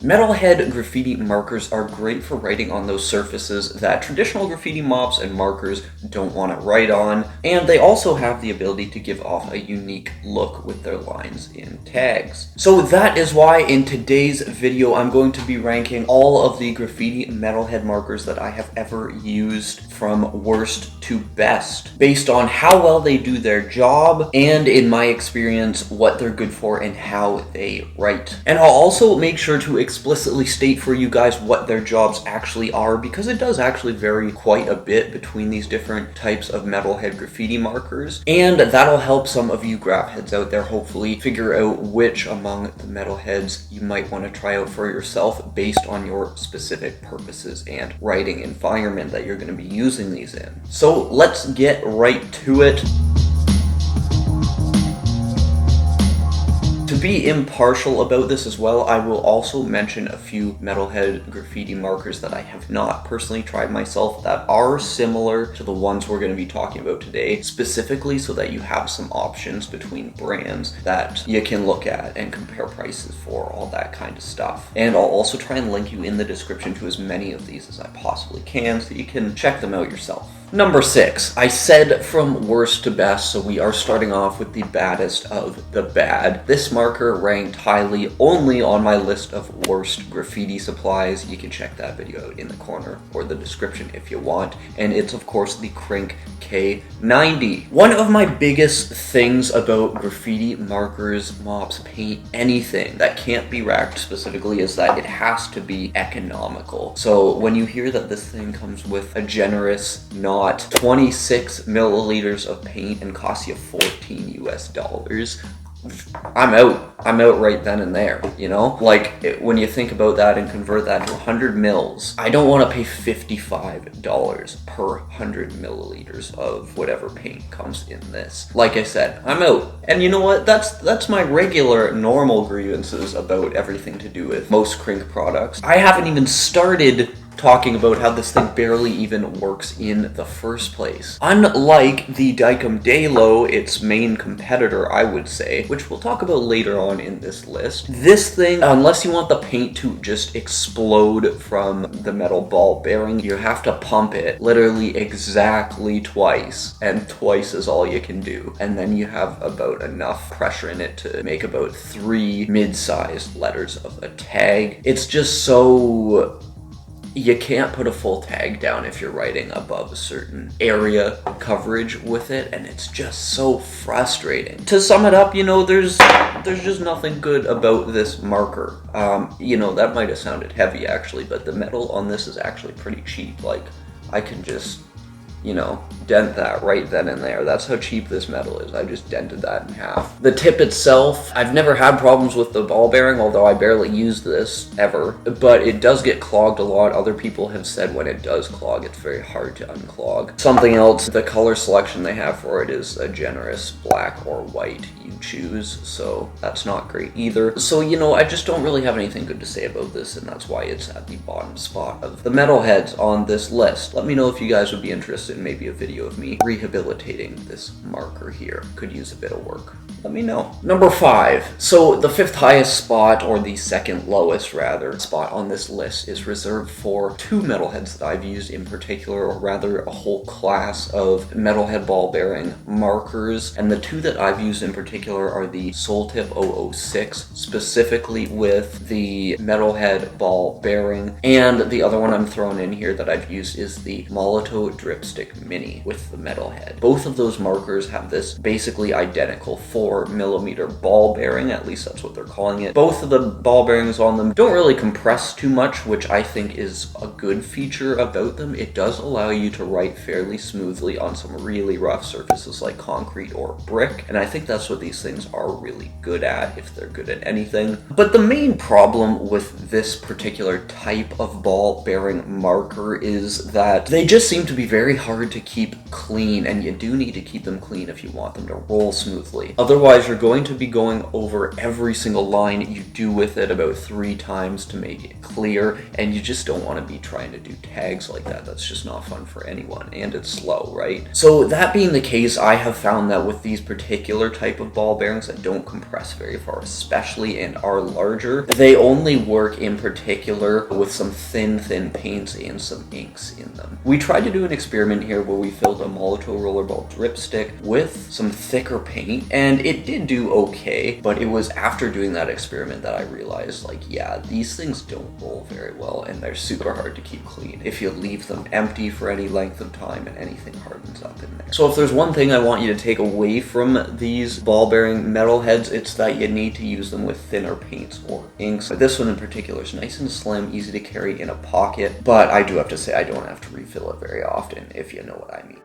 Metalhead graffiti markers are great for writing on those surfaces that traditional graffiti mops and markers don't want to write on, and they also have the ability to give off a unique look with their lines in tags. So that is why in today's video I'm going to be ranking all of the graffiti metalhead markers that I have ever used from worst to best, based on how well they do their job, and in my experience, what they're good for and how they write. And I'll also make sure to explicitly state for you guys what their jobs actually are, because it does actually vary quite a bit between these different types of metalhead graffiti markers, and that'll help some of you graph heads out there hopefully figure out which among the metalheads you might want to try out for yourself based on your specific purposes and writing environment that you're going to be using these in. So let's get right to it. To be impartial about this as well, I will also mention a few metalhead graffiti markers that I have not personally tried myself that are similar to the ones we're going to be talking about today, specifically so that you have some options between brands that you can look at and compare prices for, all that kind of stuff. And I'll also try and link you in the description to as many of these as I possibly can so you can check them out yourself. Number 6, I said from worst to best, so we are starting off with the baddest of the bad. This marker ranked highly only on my list of worst graffiti supplies. You can check that video out in the corner or the description if you want. And it's of course the Krink K90. One of my biggest things about graffiti markers, mops, paint, anything that can't be racked specifically is that it has to be economical. So when you hear that this thing comes with a generous, 26 milliliters of paint and costs you $14 US, I'm out right then and there, you know? Like, when you think about that and convert that to 100 mils, I don't want to pay $55 per 100 milliliters of whatever paint comes in this. Like I said, I'm out. And you know what? That's my regular, normal grievances about everything to do with most Krink products. I haven't even started talking about how this thing barely even works in the first place. Unlike the Dicom Dalo, its main competitor, I would say, which we'll talk about later on in this list, this thing, unless you want the paint to just explode from the metal ball bearing, you have to pump it literally exactly twice, and twice is all you can do. And then you have about enough pressure in it to make about 3 mid-sized letters of a tag. It's just so... You can't put a full tag down if you're writing above a certain area coverage with it, and it's just so frustrating. To sum it up, you know, there's just nothing good about this marker. You know, that might have sounded heavy actually, but the metal on this is actually pretty cheap. Like, I can just, you know, dent that right then and there. That's how cheap this metal is. I just dented that in half. The tip itself, I've never had problems with the ball bearing, although I barely use this ever, but it does get clogged a lot. Other people have said when it does clog, it's very hard to unclog. Something else, the color selection they have for it is a generous black or white you choose, so that's not great either. So, you know, I just don't really have anything good to say about this, and that's why it's at the bottom spot of the metalheads on this list. Let me know if you guys would be interested in maybe a video of me rehabilitating this marker here. Could use a bit of work. Let me know. Number 5. So the 5th highest spot, or the 2nd lowest rather, spot on this list is reserved for 2 metalheads that I've used in particular, or rather a whole class of metalhead ball bearing markers. And the 2 that I've used in particular are the Soltip 006, specifically with the metalhead ball bearing, and the other one I'm throwing in here that I've used is the Molotov Dripstick Mini with the metalhead. Both of those markers have this basically identical 4mm ball bearing, at least that's what they're calling it. Both of the ball bearings on them don't really compress too much, which I think is a good feature about them. It does allow you to write fairly smoothly on some really rough surfaces like concrete or brick, and I think that's what these things are really good at, if they're good at anything. But the main problem with this particular type of ball bearing marker is that they just seem to be very hard to keep clean, and you do need to keep them clean if you want them to roll smoothly. Otherwise, you're going to be going over every single line you do with it about 3 times to make it clear, and you just don't want to be trying to do tags like that. That's just not fun for anyone, and it's slow, right? So that being the case, I have found that with these particular type of ball bearings that don't compress very far, especially, and are larger. They only work in particular with some thin paints and some inks in them. We tried to do an experiment here where we filled a Molotow rollerball dripstick with some thicker paint, and it did do okay, but it was after doing that experiment that I realized, like, yeah, these things don't roll very well, and they're super hard to keep clean if you leave them empty for any length of time and anything hardens up in there. So if there's one thing I want you to take away from these ball bearing metal heads, it's that you need to use them with thinner paints or inks. This one in particular is nice and slim, easy to carry in a pocket, but I do have to say I don't have to refill it very often, if you know what I mean.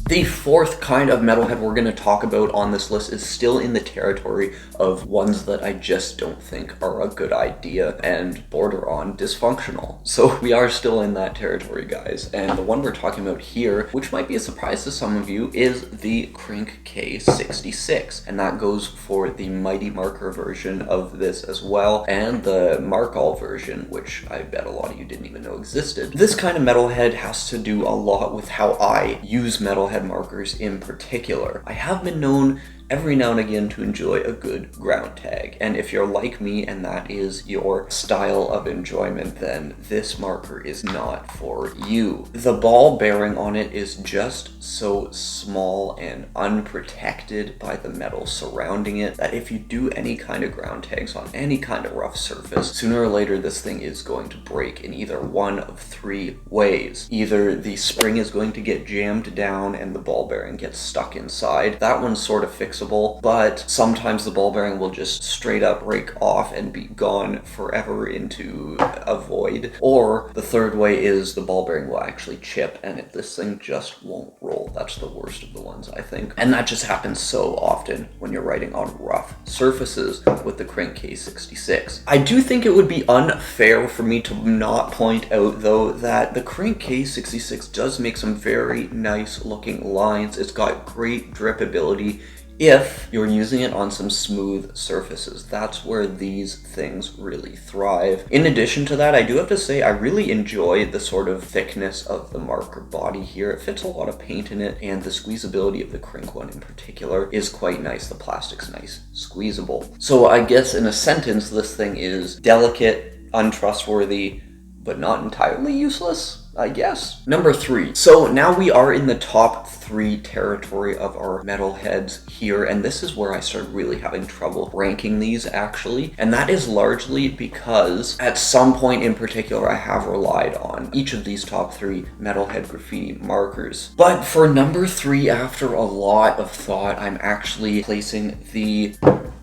The fourth kind of metalhead we're going to talk about on this list is still in the territory of ones that I just don't think are a good idea and border on dysfunctional. So we are still in that territory, guys. And the one we're talking about here, which might be a surprise to some of you, is the Krink K66. And that goes for the Mighty Marker version of this as well, and the Markall version, which I bet a lot of you didn't even know existed. This kind of metalhead has to do a lot with how I use metalhead markers in particular. I have been known every now and again to enjoy a good ground tag, and if you're like me and that is your style of enjoyment, then this marker is not for you. The ball bearing on it is just so small and unprotected by the metal surrounding it that if you do any kind of ground tags on any kind of rough surface, sooner or later this thing is going to break in either one of three ways. Either the spring is going to get jammed down and the ball bearing gets stuck inside. That one's sort of fixable, but sometimes the ball bearing will just straight up break off and be gone forever into a void. Or the third way is the ball bearing will actually chip and this thing just won't roll. That's the worst of the ones, I think. And that just happens so often when you're writing on rough surfaces with the Krink K66. I do think it would be unfair for me to not point out, though, that the Krink K66 does make some very nice looking lines. It's got great dripability if you're using it on some smooth surfaces. That's where these things really thrive. In addition to that, I do have to say I really enjoy the sort of thickness of the marker body here. It fits a lot of paint in it, and the squeezability of the Krink one in particular is quite nice. The plastic's nice, squeezable. So I guess in a sentence, this thing is delicate, untrustworthy, but not entirely useless, I guess. Number 3. So now we are in the top 3 territory of our metal heads here, and this is where I started really having trouble ranking these, actually. And that is largely because at some point in particular I have relied on each of these top 3 metalhead graffiti markers. But for number 3, after a lot of thought, I'm actually placing the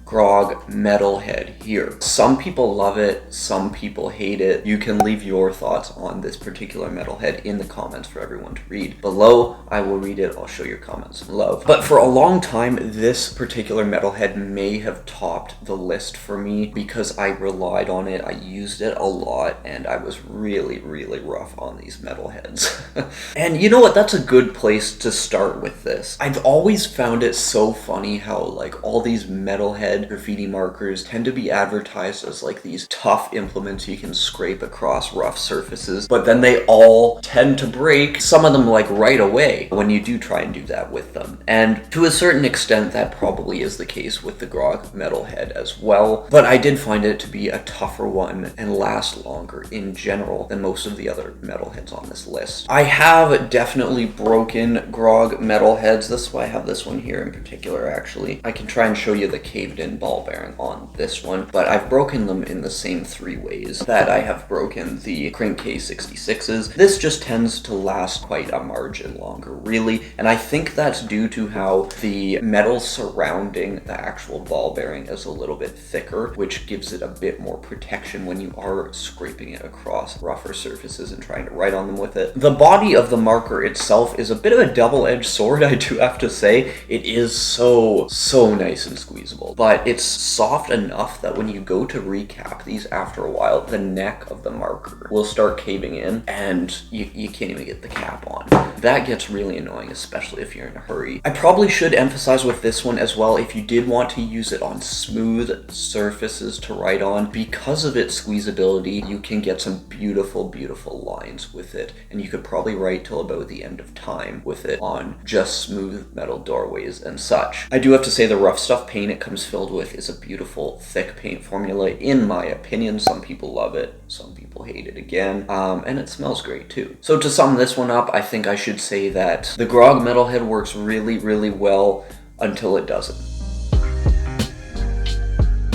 Grog metalhead here. Some people love it, some people hate it. You can leave your thoughts on this particular metalhead in the comments for everyone to read. Below, I will read it. I'll show your comments and love. But for a long time, this particular metalhead may have topped the list for me because I relied on it, I used it a lot, and I was really, really rough on these metalheads. And you know what? That's a good place to start with this. I've always found it so funny how, like, all these metalhead graffiti markers tend to be advertised as like these tough implements you can scrape across rough surfaces, but then they all tend to break, some of them like right away, when you do try and do that with them. And to a certain extent that probably is the case with the Grog metalhead as well, but I did find it to be a tougher one and last longer in general than most of the other metalheads on this list. I have definitely broken Grog metalheads. That's why I have this one here in particular, actually. I can try and show you the caved in ball bearing on this one, but I've broken them in the same 3 ways that I have broken the Krink K66s. This just tends to last quite a margin longer, really, and I think that's due to how the metal surrounding the actual ball bearing is a little bit thicker, which gives it a bit more protection when you are scraping it across rougher surfaces and trying to write on them with it. The body of the marker itself is a bit of a double-edged sword, I do have to say. It is so nice and squeezable, but but it's soft enough that when you go to recap these after a while, the neck of the marker will start caving in and you can't even get the cap on. That gets really annoying, especially if you're in a hurry. I probably should emphasize with this one as well, if you did want to use it on smooth surfaces to write on, because of its squeezability, you can get some beautiful, beautiful lines with it. And you could probably write till about the end of time with it on just smooth metal doorways and such. I do have to say the rough stuff paint it comes filled with is a beautiful thick paint formula in my opinion. Some people love it, some people hate it again, and it smells great too. So to sum this one up, I think I should say that the Grog Metalhead works really, really well until it doesn't.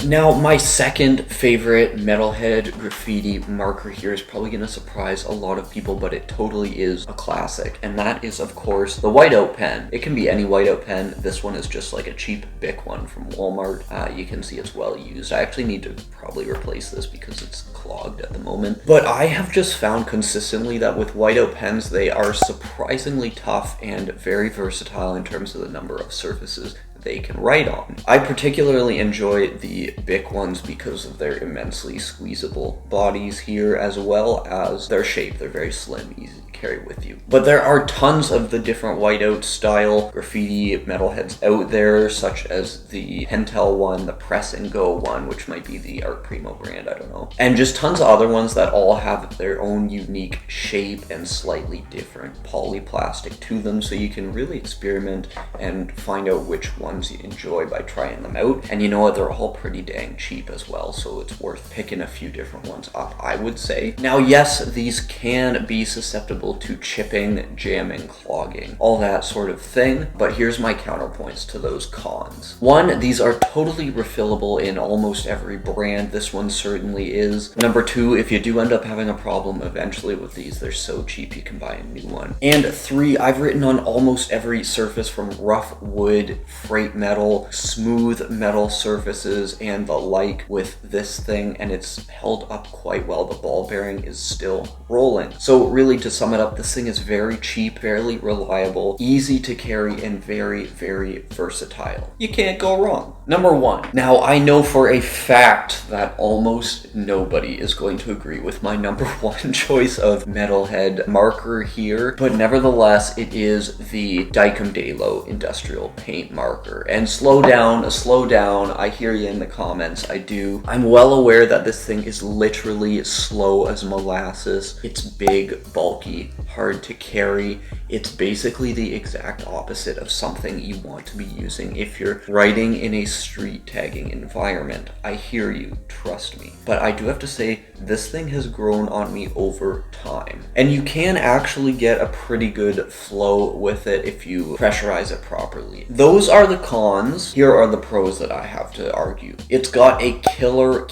Now, my second favorite Metalhead graffiti marker here is probably going to surprise a lot of people, but it totally is a classic, and that is, of course, the whiteout pen. It can be any whiteout pen. This one is just like a cheap Bic one from Walmart. You can see it's well used. I actually need to probably replace this because it's clogged at the moment. But I have just found consistently that with whiteout pens, they are surprisingly tough and very versatile in terms of the number of surfaces they can write on. I particularly enjoy the Bic ones because of their immensely squeezable bodies here, as well as their shape. They're very slim, easy to carry with you. But there are tons of the different whiteout style graffiti metalheads out there, such as the Pentel one, the Press and Go one, which might be the Art Primo brand, I don't know. And just tons of other ones that all have their own unique shape and slightly different polyplastic to them, so you can really experiment and find out which ones you enjoy by trying them out. And you know what, they're all pretty dang cheap as well, so it's worth picking a few different ones up, I would say. Now yes, these can be susceptible to chipping, jamming, clogging, all that sort of thing, but here's my counterpoints to those cons. One, these are totally refillable in almost every brand. This one certainly is. Number two, if you do end up having a problem eventually with these, they're so cheap you can buy a new one. And three, I've written on almost every surface from rough wood, freight metal, smooth metal surfaces, and the like with this thing, and it's held up quite well. The ball bearing is still rolling. So really, to sum it up, this thing is very cheap, fairly reliable, easy to carry, and very, very versatile. You can't go wrong. Number one. Now, I know for a fact that almost nobody is going to agree with my number one choice of metalhead marker here, but nevertheless, it is the Dykem Dalo Industrial Paint Marker. And slow down, I hear you in the comments, I do. I'm well aware that this thing is literally slow as molasses. It's big, bulky, hard to carry. It's basically the exact opposite of something you want to be using if you're writing in a street tagging environment. I hear you, trust me. But I do have to say, this thing has grown on me over time. And you can actually get a pretty good flow with it if you pressurize it properly. Those are the cons. Here are the pros that I have to argue. It's got a killer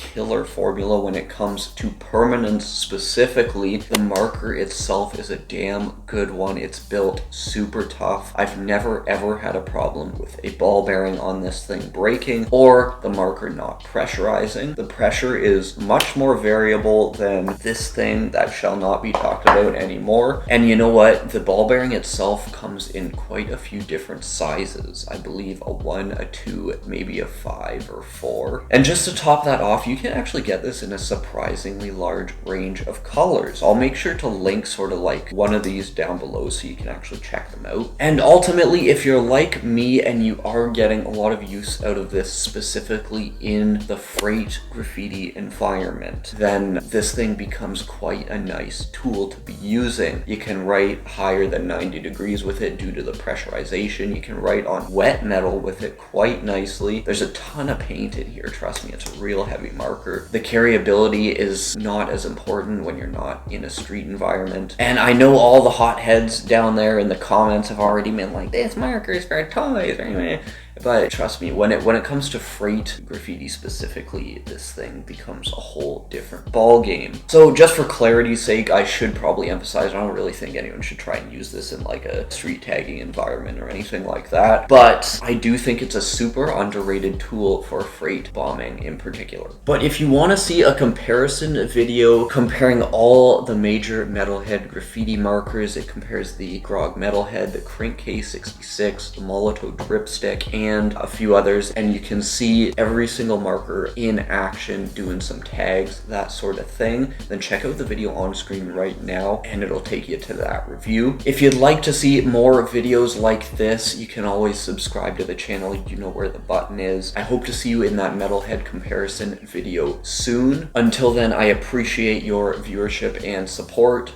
formula when it comes to permanence specifically. The marker itself is a damn good one. It's built super tough. I've never ever had a problem with a ball bearing on this thing breaking or the marker not pressurizing. The pressure is much more variable than this thing that shall not be talked about anymore. And you know what? The ball bearing itself comes in quite a few different sizes. I believe a 1, a 2, maybe a 5 or 4. And just to top that off, you can actually get this in a surprisingly large range of colors. I'll make sure to link sort of like one of these down below so you can actually check them out. And ultimately, if you're like me and you are getting a lot of use out of this specifically in the freight graffiti environment, then this thing becomes quite a nice tool to be using. You can write higher than 90 degrees with it due to the pressurization. You can write on wet metal with it quite nicely. There's a ton of paint in here, trust me, it's a real heavy marker. The carryability is not as important when you're not in a street environment. And I know all the hotheads down there in the comments have already been like, this marker is for toys, but trust me, when it comes to freight graffiti specifically, this thing becomes a whole different ball game. So just for clarity's sake, I should probably emphasize, I don't really think anyone should try and use this in like a street tagging environment or anything like that, but I do think it's a super underrated tool for freight bombing in particular. But if you want to see a comparison video comparing all the major metalhead graffiti markers, it compares the Grog Metalhead, the Crankcase 66, the Molotov Dripstick, and a few others, and you can see every single marker in action doing some tags, that sort of thing, then check out the video on screen right now and it'll take you to that review. If you'd like to see more videos like this, you can always subscribe to the channel. You know where the button is. I hope to see you in that metalhead comparison video soon. Until then, I appreciate your viewership and support.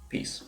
Peace.